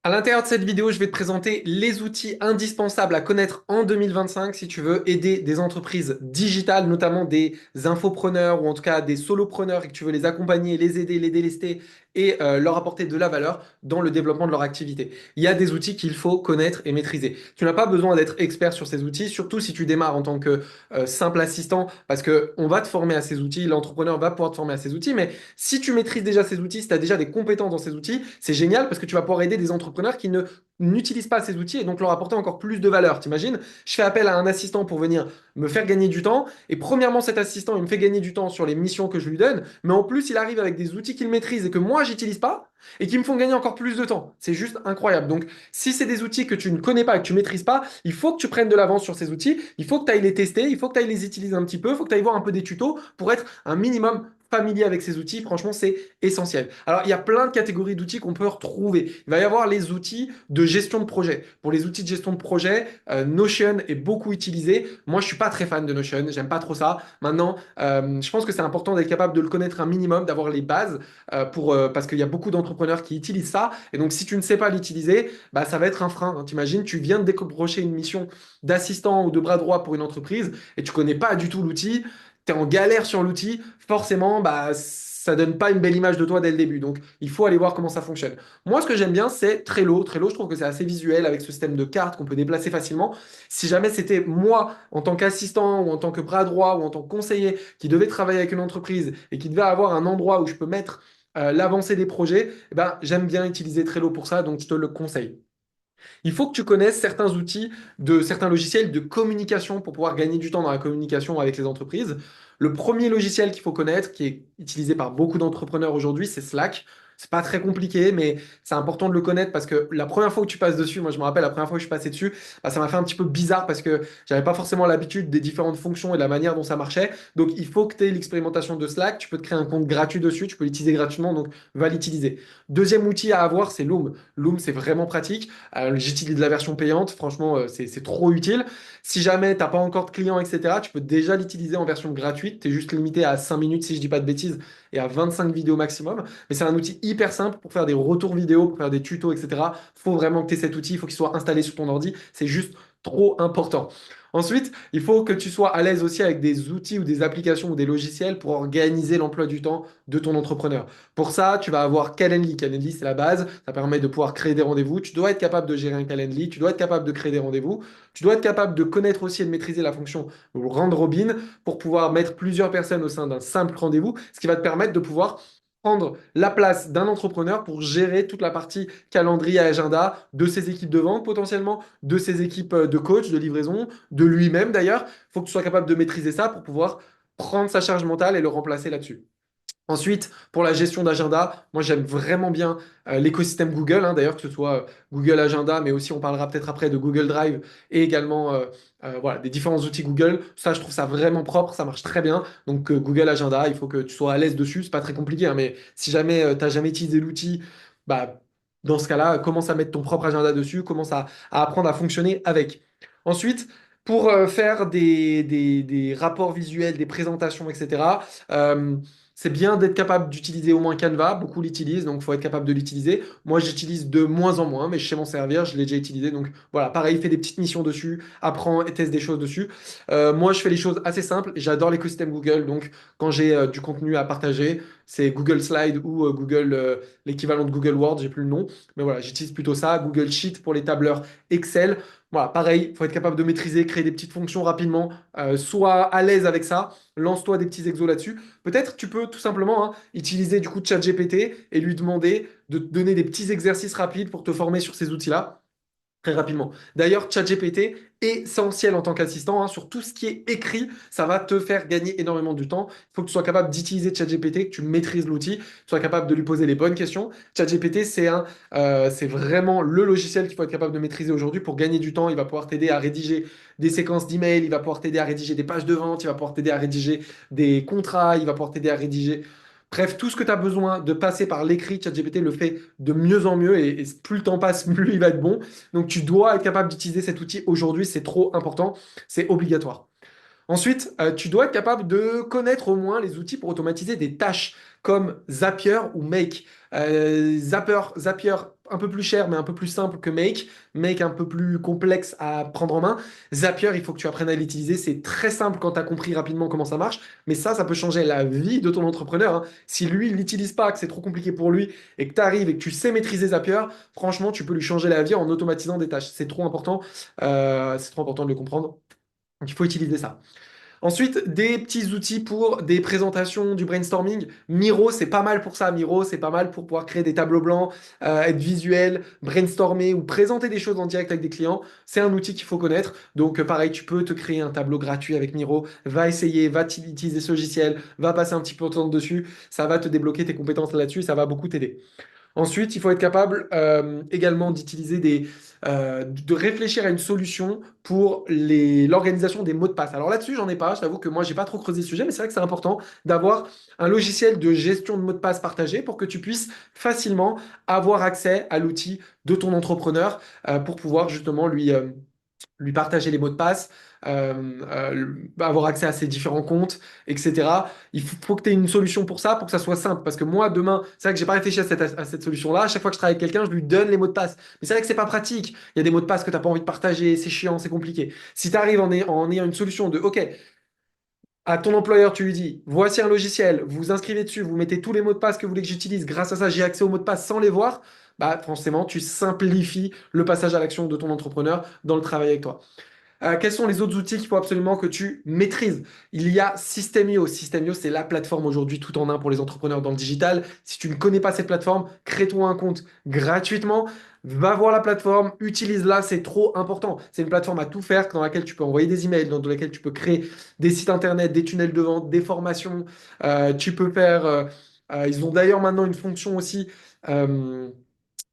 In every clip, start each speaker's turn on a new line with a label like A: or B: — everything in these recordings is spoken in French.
A: À l'intérieur de cette vidéo, je vais te présenter les outils indispensables à connaître en 2025 si tu veux aider des entreprises digitales, notamment des infopreneurs ou en tout cas des solopreneurs et que tu veux les accompagner, les aider, les délester et leur apporter de la valeur dans le développement de leur activité. Il y a des outils qu'il faut connaître et maîtriser. Tu n'as pas besoin d'être expert sur ces outils, surtout si tu démarres en tant que simple assistant, parce que on va te former à ces outils, l'entrepreneur va pouvoir te former à ces outils, mais si tu maîtrises déjà ces outils, si tu as déjà des compétences dans ces outils, c'est génial parce que tu vas pouvoir aider des entrepreneurs qui ne n'utilisent pas ces outils et donc leur apporter encore plus de valeur. T'imagines? Je fais appel à un assistant pour venir me faire gagner du temps. Et premièrement, cet assistant, il me fait gagner du temps sur les missions que je lui donne. Mais en plus, il arrive avec des outils qu'il maîtrise et que moi, j'utilise pas et qui me font gagner encore plus de temps. C'est juste incroyable. Donc, si c'est des outils que tu ne connais pas et que tu maîtrises pas, il faut que tu prennes de l'avance sur ces outils. Il faut que tu ailles les tester. Il faut que tu ailles les utiliser un petit peu. Il faut que tu ailles voir un peu des tutos pour être un minimum familier avec ces outils. Franchement, c'est essentiel. Alors, il y a plein de catégories d'outils qu'on peut retrouver. Il va y avoir les outils de gestion de projet. Pour les outils de gestion de projet, Notion est beaucoup utilisé. Moi, je suis pas très fan de Notion. J'aime pas trop ça. Maintenant, je pense que c'est important d'être capable de le connaître un minimum, d'avoir les bases parce qu'il y a beaucoup d'entrepreneurs qui utilisent ça. Et donc, si tu ne sais pas l'utiliser, bah, ça va être un frein. Hein. T'imagines, tu viens de décrocher une mission d'assistant ou de bras droit pour une entreprise et tu connais pas du tout l'outil, tu es en galère sur l'outil, forcément, bah, ça donne pas une belle image de toi dès le début. Donc, il faut aller voir comment ça fonctionne. Moi, ce que j'aime bien, c'est Trello. Trello, je trouve que c'est assez visuel avec ce système de cartes qu'on peut déplacer facilement. Si jamais c'était moi, en tant qu'assistant ou en tant que bras droit ou en tant que conseiller, qui devait travailler avec une entreprise et qui devait avoir un endroit où je peux mettre l'avancée des projets, eh ben, j'aime bien utiliser Trello pour ça, donc je te le conseille. Il faut que tu connaisses certains outils de certains logiciels de communication pour pouvoir gagner du temps dans la communication avec les entreprises. Le premier logiciel qu'il faut connaître, qui est utilisé par beaucoup d'entrepreneurs aujourd'hui, c'est Slack. C'est pas très compliqué, mais c'est important de le connaître parce que la première fois que tu passes dessus, moi je me rappelle la première fois que je suis passé dessus, bah, ça m'a fait un petit peu bizarre parce que j'avais pas forcément l'habitude des différentes fonctions et de la manière dont ça marchait. Donc il faut que tu aies l'expérimentation de Slack. Tu peux te créer un compte gratuit dessus, tu peux l'utiliser gratuitement, donc va l'utiliser. Deuxième outil à avoir, c'est Loom. Loom, c'est vraiment pratique. J'utilise la version payante, franchement, c'est trop utile. Si jamais tu n'as pas encore de clients, etc., tu peux déjà l'utiliser en version gratuite. Tu es juste limité à 5 minutes, si je dis pas de bêtises, et à 25 vidéos maximum. Mais c'est un outil hyper simple pour faire des retours vidéo, pour faire des tutos, etc. Faut vraiment que tu aies cet outil, il faut qu'il soit installé sur ton ordi. C'est juste trop important. Ensuite, il faut que tu sois à l'aise aussi avec des outils ou des applications ou des logiciels pour organiser l'emploi du temps de ton entrepreneur. Pour ça, tu vas avoir Calendly. Calendly, c'est la base. Ça permet de pouvoir créer des rendez-vous. Tu dois être capable de gérer un Calendly. Tu dois être capable de créer des rendez-vous. Tu dois être capable de connaître aussi et de maîtriser la fonction round robin pour pouvoir mettre plusieurs personnes au sein d'un simple rendez-vous, ce qui va te permettre de pouvoir prendre la place d'un entrepreneur pour gérer toute la partie calendrier et agenda de ses équipes de vente potentiellement, de ses équipes de coach, de livraison, de lui-même d'ailleurs. Il faut que tu sois capable de maîtriser ça pour pouvoir prendre sa charge mentale et le remplacer là-dessus. Ensuite, pour la gestion d'agenda, moi j'aime vraiment bien l'écosystème Google, hein, d'ailleurs que ce soit Google Agenda, mais aussi on parlera peut-être après de Google Drive et également voilà, des différents outils Google. Ça, je trouve ça vraiment propre, ça marche très bien. Donc Google Agenda, il faut que tu sois à l'aise dessus, c'est pas très compliqué, hein, mais si jamais tu n'as jamais utilisé l'outil, bah, dans ce cas-là, commence à mettre ton propre agenda dessus, commence à apprendre à fonctionner avec. Ensuite, pour faire des rapports visuels, des présentations, etc., c'est bien d'être capable d'utiliser au moins Canva. Beaucoup l'utilisent, donc il faut être capable de l'utiliser. Moi, j'utilise de moins en moins, mais je sais m'en servir. Je l'ai déjà utilisé. Donc voilà, pareil, fais des petites missions dessus, apprends et teste des choses dessus. Moi, je fais les choses assez simples. J'adore l'écosystème Google. Donc quand j'ai du contenu à partager, c'est Google Slide ou l'équivalent de Google Word, j'ai plus le nom. Mais voilà, j'utilise plutôt ça. Google Sheet pour les tableurs Excel. Voilà, pareil, il faut être capable de maîtriser, créer des petites fonctions rapidement. Sois à l'aise avec ça. Lance-toi des petits exos là-dessus. Peut-être tu peux tout simplement utiliser du coup ChatGPT et lui demander de te donner des petits exercices rapides pour te former sur ces outils-là très rapidement. D'ailleurs, ChatGPT est essentiel en tant qu'assistant sur tout ce qui est écrit. Ça va te faire gagner énormément du temps. Il faut que tu sois capable d'utiliser ChatGPT, que tu maîtrises l'outil, que tu sois capable de lui poser les bonnes questions. ChatGPT, c'est vraiment le logiciel qu'il faut être capable de maîtriser aujourd'hui pour gagner du temps. Il va pouvoir t'aider à rédiger des séquences d'emails, il va pouvoir t'aider à rédiger des pages de vente, il va pouvoir t'aider à rédiger des contrats, il va pouvoir t'aider à rédiger. Bref, tout ce que tu as besoin de passer par l'écrit, ChatGPT le fait de mieux en mieux et plus le temps passe, plus il va être bon. Donc tu dois être capable d'utiliser cet outil aujourd'hui, c'est trop important, c'est obligatoire. Ensuite, tu dois être capable de connaître au moins les outils pour automatiser des tâches comme Zapier ou Make. Zapier, un peu plus cher, mais un peu plus simple que Make. Make un peu plus complexe à prendre en main. Zapier, il faut que tu apprennes à l'utiliser. C'est très simple quand tu as compris rapidement comment ça marche. Mais ça peut changer la vie de ton entrepreneur, hein. Si lui, il l'utilise pas, que c'est trop compliqué pour lui, et que tu arrives et que tu sais maîtriser Zapier, franchement, tu peux lui changer la vie en automatisant des tâches. C'est trop important de le comprendre. Donc, il faut utiliser ça. Ensuite, des petits outils pour des présentations, du brainstorming. Miro, c'est pas mal pour ça. Miro, c'est pas mal pour pouvoir créer des tableaux blancs, être visuel, brainstormer ou présenter des choses en direct avec des clients. C'est un outil qu'il faut connaître. Donc, pareil, tu peux te créer un tableau gratuit avec Miro. Va essayer, utiliser ce logiciel, va passer un petit peu de temps dessus. Ça va te débloquer tes compétences là-dessus. Ça va beaucoup t'aider. Ensuite, il faut être capable également de réfléchir à une solution pour l'organisation des mots de passe. Alors là-dessus, j'en ai pas. Je t'avoue que moi, j'ai pas trop creusé le sujet, mais c'est vrai que c'est important d'avoir un logiciel de gestion de mots de passe partagé pour que tu puisses facilement avoir accès à l'outil de ton entrepreneur pour pouvoir justement lui partager les mots de passe, avoir accès à ses différents comptes, etc. Il faut que tu aies une solution pour ça, pour que ça soit simple. Parce que moi, demain, c'est vrai que j'ai pas réfléchi à cette solution-là. À chaque fois que je travaille avec quelqu'un, je lui donne les mots de passe. Mais c'est vrai que c'est pas pratique. Il y a des mots de passe que tu n'as pas envie de partager, c'est chiant, c'est compliqué. Si tu arrives en ayant une solution de, OK, à ton employeur, tu lui dis, voici un logiciel, vous inscrivez dessus, vous mettez tous les mots de passe que vous voulez que j'utilise. Grâce à ça, j'ai accès aux mots de passe sans les voir. Bah, forcément, tu simplifies le passage à l'action de ton entrepreneur dans le travail avec toi. Quels sont les autres outils qu'il faut absolument que tu maîtrises? Il y a System.io. System.io, c'est la plateforme aujourd'hui tout en un pour les entrepreneurs dans le digital. Si tu ne connais pas cette plateforme, crée-toi un compte gratuitement. Va voir la plateforme, utilise-la, c'est trop important. C'est une plateforme à tout faire dans laquelle tu peux envoyer des emails, dans laquelle tu peux créer des sites internet, des tunnels de vente, des formations. Tu peux faire. Ils ont d'ailleurs maintenant une fonction aussi.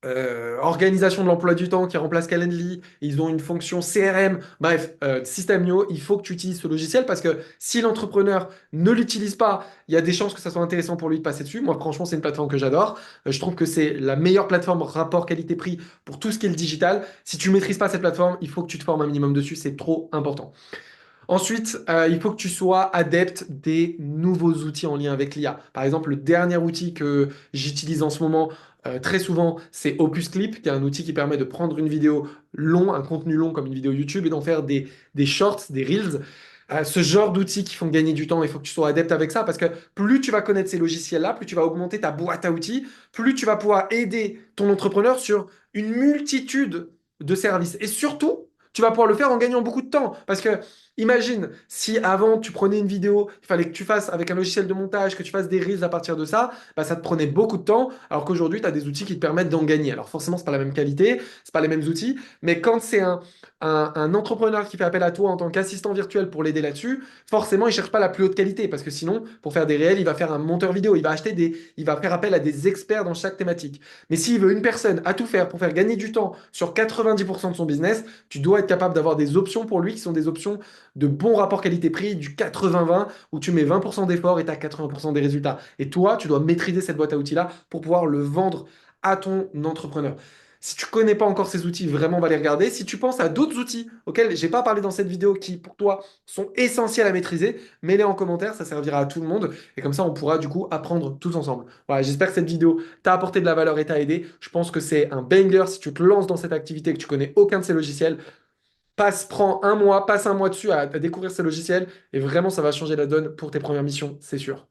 A: euh, Organisation de l'emploi du temps qui remplace Calendly, ils ont une fonction CRM, bref, System.io, il faut que tu utilises ce logiciel parce que si l'entrepreneur ne l'utilise pas, il y a des chances que ça soit intéressant pour lui de passer dessus. Moi, franchement, c'est une plateforme que j'adore. Je trouve que c'est la meilleure plateforme rapport qualité-prix pour tout ce qui est le digital. Si tu ne maîtrises pas cette plateforme, il faut que tu te formes un minimum dessus, c'est trop important. Ensuite, il faut que tu sois adepte des nouveaux outils en lien avec l'IA. Par exemple, le dernier outil que j'utilise en ce moment très souvent, c'est Opus Clip, qui est un outil qui permet de prendre une vidéo long, un contenu long comme une vidéo YouTube, et d'en faire des shorts, des reels. Ce genre d'outils qui font gagner du temps, il faut que tu sois adepte avec ça, parce que plus tu vas connaître ces logiciels-là, plus tu vas augmenter ta boîte à outils, plus tu vas pouvoir aider ton entrepreneur sur une multitude de services. Et surtout, tu vas pouvoir le faire en gagnant beaucoup de temps. Parce que imagine, si avant tu prenais une vidéo, il fallait que tu fasses avec un logiciel de montage, que tu fasses des reels à partir de ça, bah, ça te prenait beaucoup de temps, alors qu'aujourd'hui, tu as des outils qui te permettent d'en gagner. Alors forcément, c'est pas la même qualité, c'est pas les mêmes outils, mais quand c'est un entrepreneur qui fait appel à toi en tant qu'assistant virtuel pour l'aider là-dessus, forcément, il cherche pas la plus haute qualité, parce que sinon, pour faire des réels, il va faire un monteur vidéo, il va faire appel à des experts dans chaque thématique. Mais s'il veut une personne à tout faire pour faire gagner du temps sur 90% de son business, tu dois être capable d'avoir des options pour lui qui sont des options de bon rapport qualité-prix, du 80-20, où tu mets 20% d'efforts et tu as 80% des résultats. Et toi, tu dois maîtriser cette boîte à outils-là pour pouvoir le vendre à ton entrepreneur. Si tu ne connais pas encore ces outils, vraiment va les regarder. Si tu penses à d'autres outils auxquels je n'ai pas parlé dans cette vidéo qui, pour toi, sont essentiels à maîtriser, mets-les en commentaire, ça servira à tout le monde. Et comme ça, on pourra du coup apprendre tous ensemble. Voilà, j'espère que cette vidéo t'a apporté de la valeur et t'a aidé. Je pense que c'est un banger si tu te lances dans cette activité et que tu connais aucun de ces logiciels. Prends un mois, passe un mois dessus à découvrir ces logiciels et vraiment ça va changer la donne pour tes premières missions, c'est sûr.